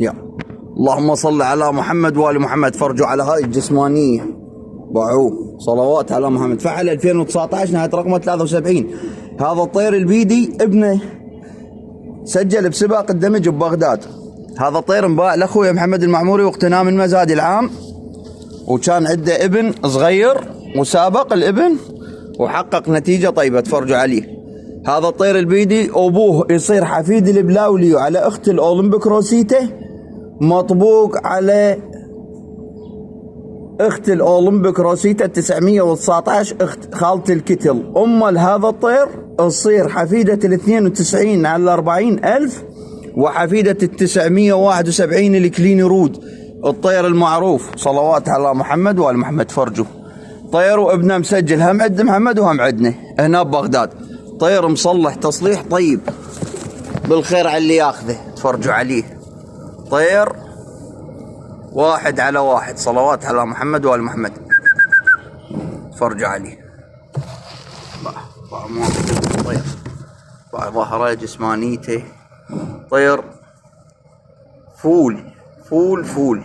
يا اللهم صل على محمد وآل محمد. فرجوا على هاي الجسمانية باعوه، صلوات على محمد. فعل 2019 نهاية رقمه 73. هذا الطير البيدي ابنه سجل بسباق الدمج ببغداد. هذا الطير انباع لاخويا محمد المعموري واقتناه من مزاد العام، وكان عنده ابن صغير وسابق الابن وحقق نتيجة طيبة. تفرجوا عليه. هذا الطير البيدي ابوه يصير حفيد البلاولي على اخت الاولمبيك روسيتا، مطبوق على اخت الاولمبيك روسيتا 919 اخت خالة الكتل. هذا الطير تصير حفيدة 92 على 40,000 وحفيدة 971 الكليني رود، الطير المعروف. صلوات على محمد وآل محمد. فرجوا طير وابنه مسجل هم عند محمد وهم عندنا هنا ببغداد. طير مصلح تصليح طيب، بالخير على اللي ياخذه. تفرجوا عليه. طير 1 على 1. صلوات على محمد وآل محمد. تفرجوا عليه. طير ظهره جسمانيته، طير فول فول فول.